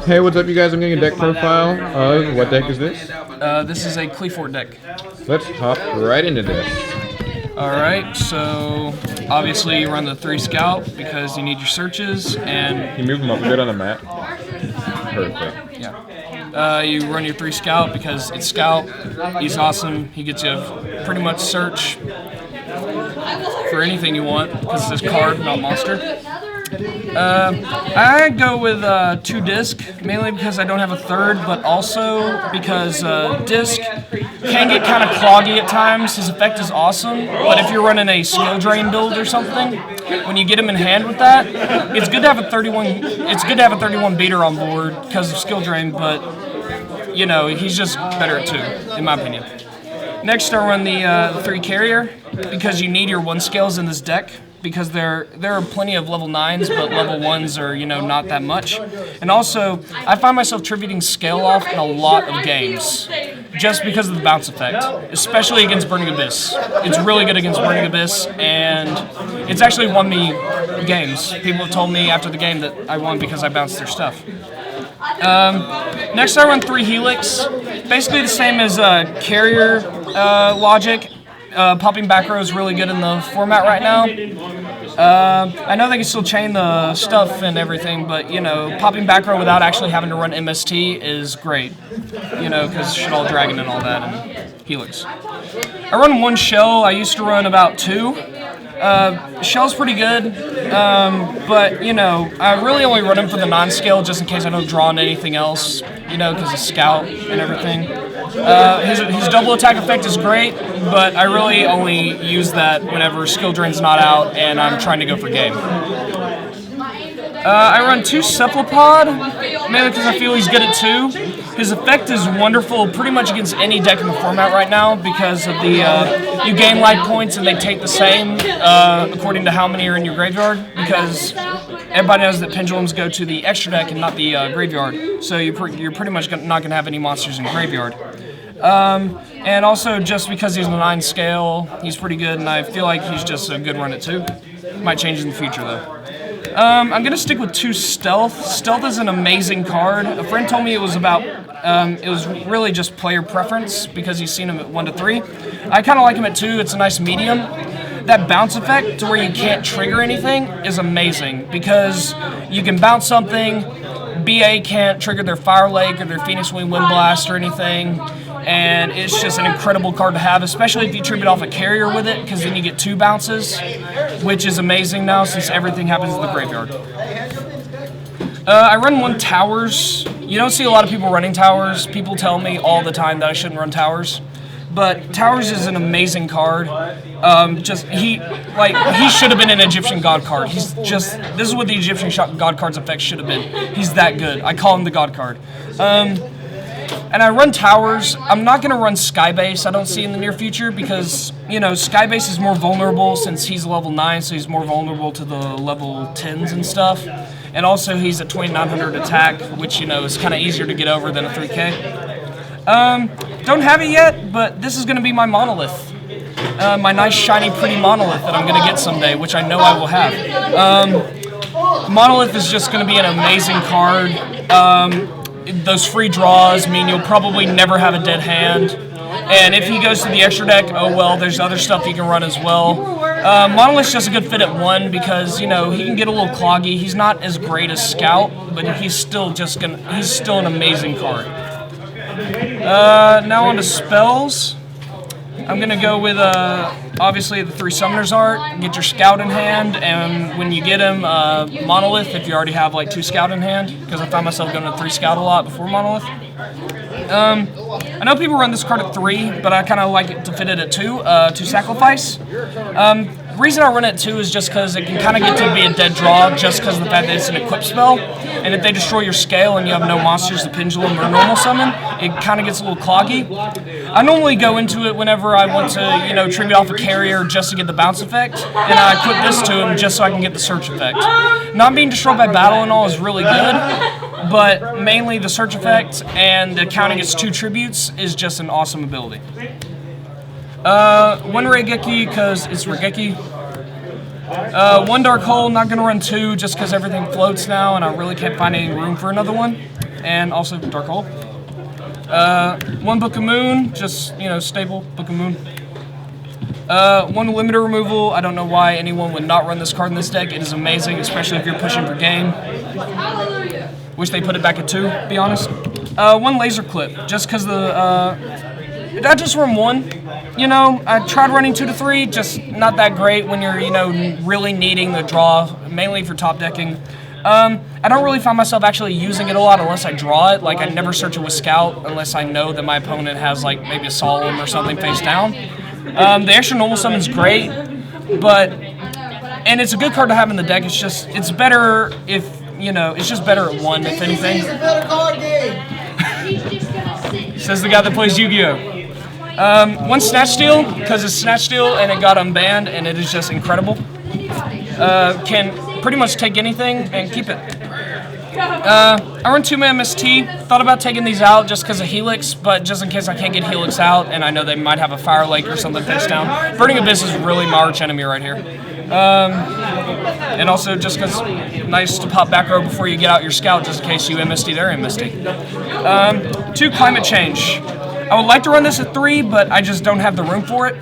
Hey, what's up, you guys? I'm getting a deck profile. What deck is this? This is a Qliphort deck. Let's hop right into this. Alright, so obviously you run the 3 scout because you need your searches, and Can you move them up a bit on the map? Perfect. yeah. You run your 3 scout because it's scout. He's awesome. He gets you pretty much search for anything you want because it's card, not monster. I go with 2 disc, mainly because I don't have a third, but also because disc can get kind of cloggy at times. His effect is awesome, but if you're running a skill drain build or something, when you get him in hand with that, it's good to have a 31. It's good to have a 31 beater on board because of skill drain, but you know he's just better at 2, in my opinion. Next, I run the 3 carrier because you need your 1 scales in this deck. Because there are plenty of level 9s, but level 1s are, not that much. And also, I find myself tributing scale off in a lot of games, just because of the bounce effect, especially against Burning Abyss. It's really good against Burning Abyss, and it's actually won me games. People have told me after the game that I won because I bounced their stuff. Next, I run 3 Helix, basically the same as carrier logic. Popping back row is really good in the format right now. I know they can still chain the stuff and everything, but popping back row without actually having to run MST is great. Because Shaddoll Dragon and all that, and Helix. I run 1 shell. I used to run about 2. Shell's pretty good, but I really only run him for the non-scale just in case I don't draw on anything else. Because of scout and everything. His double attack effect is great, but I really only use that whenever skill drain's not out and I'm trying to go for game. I run 2 Cephalopod, mainly because I feel he's good at 2. His effect is wonderful pretty much against any deck in the format right now because of the you gain life points and they take the same according to how many are in your graveyard, because everybody knows that pendulums go to the extra deck and not the graveyard, so you're pretty much not going to have any monsters in graveyard. And also just because he's a 9 scale, he's pretty good, and I feel like he's just a good run at 2. Might change in the future though. I'm going to stick with 2 Stealth. Stealth is an amazing card. A friend told me it was really just player preference because he's seen him at 1 to 3. I kind of like him at 2. It's a nice medium. That bounce effect to where you can't trigger anything is amazing because you can bounce something, BA can't trigger their Fire Lake or their Phoenix Wing Wind Blast or anything, and it's just an incredible card to have, especially if you tribute off a carrier with it, because then you get 2 bounces, which is amazing now since everything happens in the graveyard. I run 1 Towers. You don't see a lot of people running Towers. People tell me all the time that I shouldn't run Towers. But Towers is an amazing card. He should have been an Egyptian God card. This is what the Egyptian God card's effect should have been. He's that good. I call him the God card. And I run Towers. I'm not going to run Skybase, I don't see in the near future, because, Skybase is more vulnerable since he's level 9, so he's more vulnerable to the level 10s and stuff. And also he's at 2900 attack, which, is kind of easier to get over than a 3K. Don't have it yet, but this is going to be my monolith. My nice, shiny, pretty monolith that I'm going to get someday, which I know I will have. Monolith is just going to be an amazing card. Those free draws mean you'll probably never have a dead hand. And if he goes to the extra deck, oh well, there's other stuff you can run as well. Monolith's just a good fit at 1 because, he can get a little cloggy. He's not as great as Scout, but he's still an amazing card. Now on to spells. I'm going to go with, obviously, the 3 Summoner's Art. Get your Scout in hand, and when you get him, Monolith, if you already have, 2 Scout in hand, because I find myself going to 3 Scout a lot before Monolith. I know people run this card at 3, but I kind of like it to fit it at 2, to Sacrifice. The reason I run it at 2 is just because it can kind of get to be a dead draw just because of the fact that it's an equip spell. And if they destroy your scale and you have no monsters, the Pendulum or normal summon, it kind of gets a little cloggy. I normally go into it whenever I want to, tribute off a carrier just to get the bounce effect, and I equip this to him just so I can get the search effect. Not being destroyed by battle and all is really good, but mainly the search effect and the counting its 2 tributes is just an awesome ability. One Regeki because it's Regeki. One Dark Hole, not going to run 2 just because everything floats now and I really can't find any room for another one. And also Dark Hole. 1 Book of Moon, just, stable Book of Moon. 1 limiter removal. I don't know why anyone would not run this card in this deck. It is amazing, especially if you're pushing for game. Wish they put it back at 2, to be honest. 1 laser clip, just because I just run 1. I tried running 2 to 3, just not that great when you're, really needing the draw, mainly for top decking. I don't really find myself actually using it a lot unless I draw it. Like, I never search it with Scout unless I know that my opponent has, like, maybe a Solemn or something face down. The extra normal summon's great, and it's a good card to have in the deck. It's better if, it's just better at 1, if anything. Says the guy that plays Yu-Gi-Oh! 1 Snatch Steal, because it's Snatch Steal and it got unbanned, and it is just incredible. Can pretty much take anything and keep it. I run 2-man MST. Thought about taking these out just because of Helix, but just in case I can't get Helix out, and I know they might have a Fire Lake or something face down. Burning Abyss is really my arch enemy right here. And also just because nice to pop back row before you get out your Scout, just in case you MST their MST. 2 Climate Change. I would like to run this at 3, but I just don't have the room for it.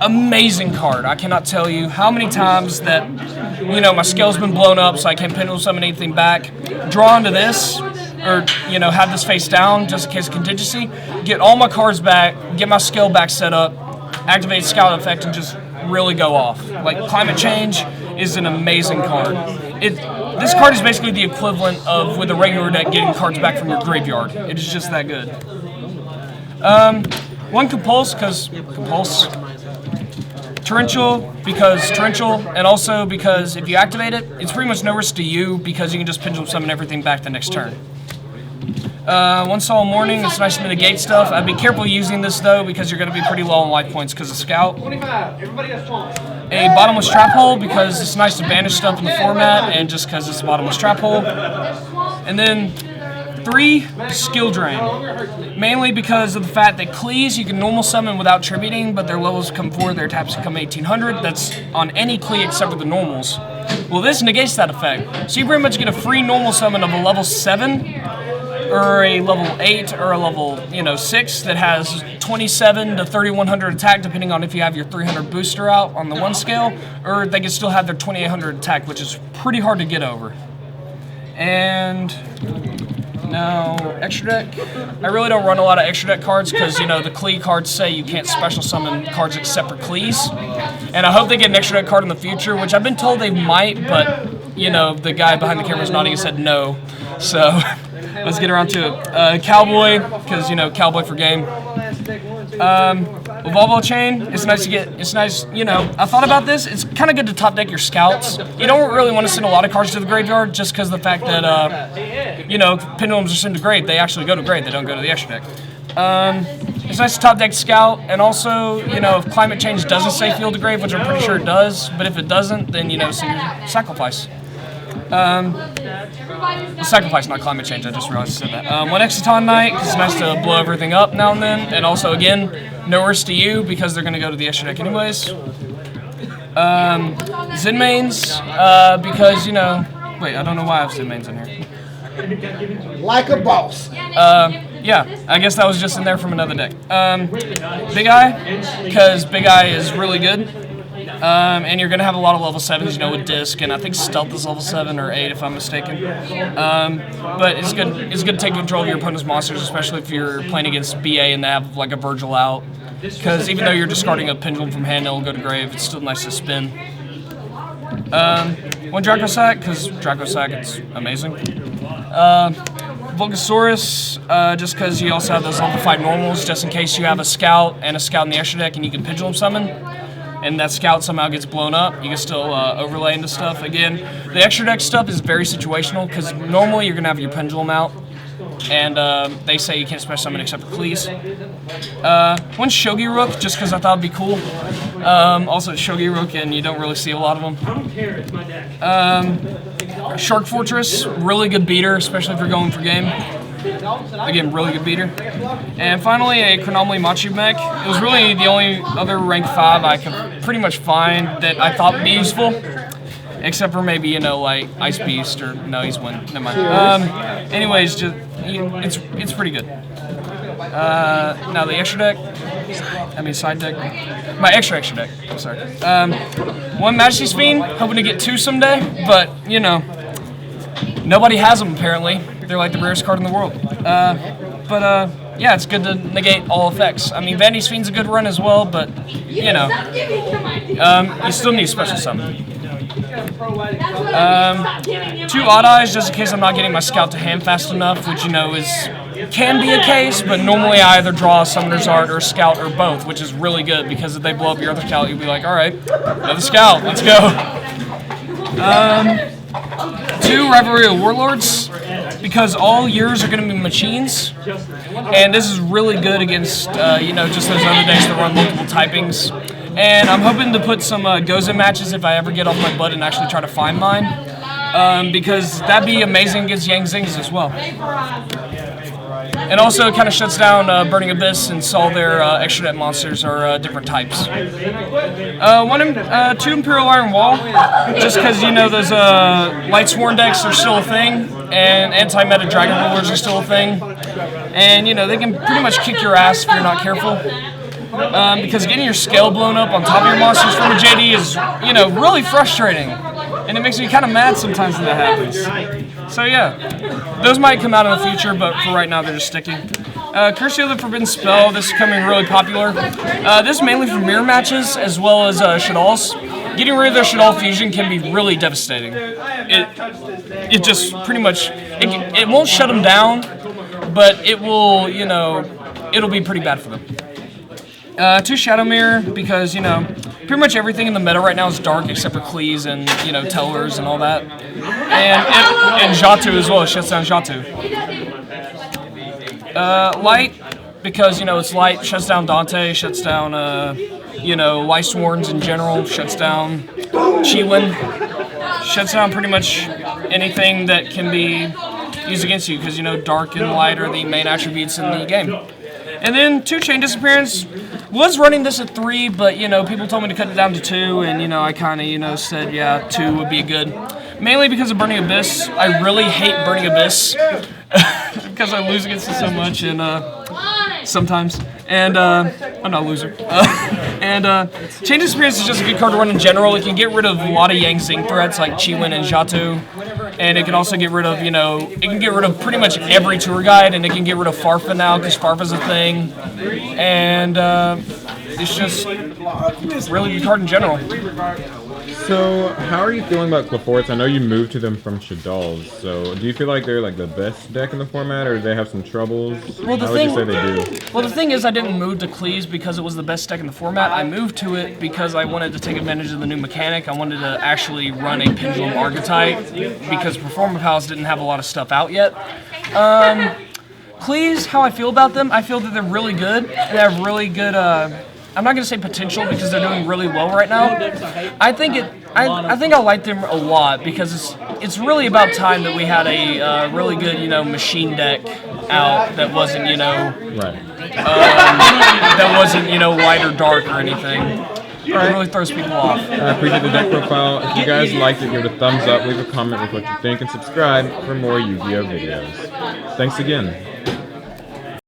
Amazing card. I cannot tell you how many times that, my scale's been blown up so I can't pendulum summon anything back. Draw into this, or, have this face down just in case of contingency. Get all my cards back, get my scale back set up, activate Scout effect, and just really go off. Like, Climate Change is an amazing card. This card is basically the equivalent of, with a regular deck, getting cards back from your graveyard. It is just that good. 1 Compulse, because Compulse. Torrential, because Torrential, and also because if you activate it, it's pretty much no risk to you because you can just pendulum summon everything back the next turn. 1 Solemn Warning, it's nice to negate stuff. I'd be careful using this though because you're going to be pretty low on life points because of Scout. A Bottomless Trap Hole, because it's nice to banish stuff in the format and just because it's a Bottomless Trap Hole. And then 3 Skill Drain, mainly because of the fact that Qlis you can normal summon without tributing, but their levels come 4, their taps come 1800. That's on any Qli except for the normals. Well, this negates that effect, so you pretty much get a free normal summon of a level 7, or a level 8, or a level 6 that has 27 to 3100 attack, depending on if you have your 300 booster out on the 1 scale, or they can still have their 2800 attack, which is pretty hard to get over. And now, extra deck. I really don't run a lot of extra deck cards because, the Qli cards say you can't special summon cards except for Qlis. And I hope they get an extra deck card in the future, which I've been told they might, but, the guy behind the camera is nodding and said no. So, let's get around to it. Cowboy, because, Cowboy for game. Volvo Chain, it's nice to get, I thought about this, it's kind of good to top deck your Scouts. You don't really want to send a lot of cards to the graveyard just because of the fact that, pendulums are sent to grave, they actually go to grave, they don't go to the extra deck. It's nice to top deck Scout, and also, if Climate Change doesn't say Field to Grave, which I'm pretty sure it does, but if it doesn't, then, send your Sacrifice. Sacrifice, not Climate Change, I just realized I said that. 1 Exciton Knight, because it's nice to blow everything up now and then, and also, again, no risk to you, because they're going to go to the extra deck anyways. Zenmains, because, wait, I don't know why I have Zenmains in here. Like a boss. Yeah, I guess that was just in there from another deck. Big Eye, because Big Eye is really good. And you're going to have a lot of level 7s, with Disc, and I think Stealth is level 7 or 8 if I'm mistaken. But it's good to take control of your opponent's monsters, especially if you're playing against BA and they have like a Virgil out. Because even though you're discarding a Pendulum from hand, it'll go to grave, it's still nice to spin. 1 Draco Sack, because Draco Sack, it's amazing. Vulgasaurus, just because you also have those level 5 normals, just in case you have a Scout and a Scout in the extra deck and you can Pendulum summon. And that Scout somehow gets blown up, you can still overlay into stuff. Again, the extra deck stuff is very situational, because normally you're going to have your Pendulum out, and they say you can't special summon except for Qlis. 1 Shogi Rook, just because I thought it'd be cool. Also, Shogi Rook, and you don't really see a lot of them. Shark Fortress, really good beater, especially if you're going for game. Again, really good beater. And finally, a Konami Machi mech. It was really the only other rank 5 I could pretty much find that I thought would be useful. except for maybe, you know, like Ice Beast or no, he's win. Never mind. Anyways, just it's pretty good. Now the extra deck. Side deck. My extra deck. I'm sorry. One Majesty's Fiend, hoping to get 2 someday, but you know, nobody has them apparently. They're like the rarest card in the world. Yeah, it's good to negate all effects. I mean, Vanity's Fiend's a good run as well, but you know, you still need special summon. 2 Odd Eyes, just in case I'm not getting my Scout to hand fast enough, which you know can be a case, but normally I either draw a Summoner's Art or a Scout or both, which is really good because if they blow up your other Scout, you'll be like, all right, another Scout, let's go. 2 Rivalry of Warlords, because all yours are going to be machines, and this is really good against, you know, just those other decks that run multiple typings. And I'm hoping to put some Gozen matches if I ever get off my butt and actually try to find mine, because that'd be amazing against Yang Zings as well. And also it kind of shuts down Burning Abyss, and all their extra deck monsters are different types. 2 Imperial Iron Wall, just because, you know, those Lightsworn decks are still a thing, and anti-meta Dragon Rulers are still a thing. And, you know, they can pretty much kick your ass if you're not careful. Because getting your scale blown up on top of your monsters from a JD is, you know, really frustrating. And it makes me kind of mad sometimes when that happens. So yeah, those might come out in the future, but for right now they're just sticking. Curse of the Forbidden Spell, this is becoming really popular. This is mainly for mirror matches as well as Shaddoll's. Getting rid of their Shaddall fusion can be really devastating. It just pretty much, it won't shut them down, but it will, you know, it'll be pretty bad for them. 2 Shadow Mirror, because, you know, pretty much everything in the meta right now is dark except for Qliphorts and, you know, Tellers and all that. And Xatu as well, it shuts down Xatu. Light, because, you know, it's light, shuts down Dante, shuts down, you know, Lightsworns in general, shuts down Qilin, shuts down pretty much anything that can be used against you, because, you know, dark and light are the main attributes in the game. And then 2 Chain Disappearance. Was running this at 3, but, you know, people told me to cut it down to 2, and, you know, I kind of, you know, said, yeah, 2 would be good. Mainly because of Burning Abyss. I really hate Burning Abyss because I lose against it so much, and sometimes. And I'm not a loser. Chain Disappearance is just a good card to run in general. It can get rid of a lot of Yang Zing threats like Qilin and Xatu. And it can also get rid of, you know, it can get rid of pretty much every tour guide, and it can get rid of Farfa now because Farfa's a thing. And it's just really good card in general. So, how are you feeling about Qliphorts? I know you moved to them from Shaddolls, so do you feel like they're like the best deck in the format, or do they have some troubles? Well, how would you say they do? Well, the thing is, I didn't move to Qliphorts because it was the best deck in the format. I moved to it because I wanted to take advantage of the new mechanic. I wanted to actually run a Pendulum Archetype because Performance Palace didn't have a lot of stuff out yet. Qliphorts, how I feel about them, I feel that they're really good. They have really good, I'm not going to say potential because they're doing really well right now. I think I like them a lot because it's really about time that we had a really good, you know, machine deck out that wasn't, you know, that wasn't, you know, light or dark or anything. It really throws people off. I appreciate the deck profile. If you guys liked it, give it a thumbs up, leave a comment with what you think, and subscribe for more Yu-Gi-Oh videos. Thanks again.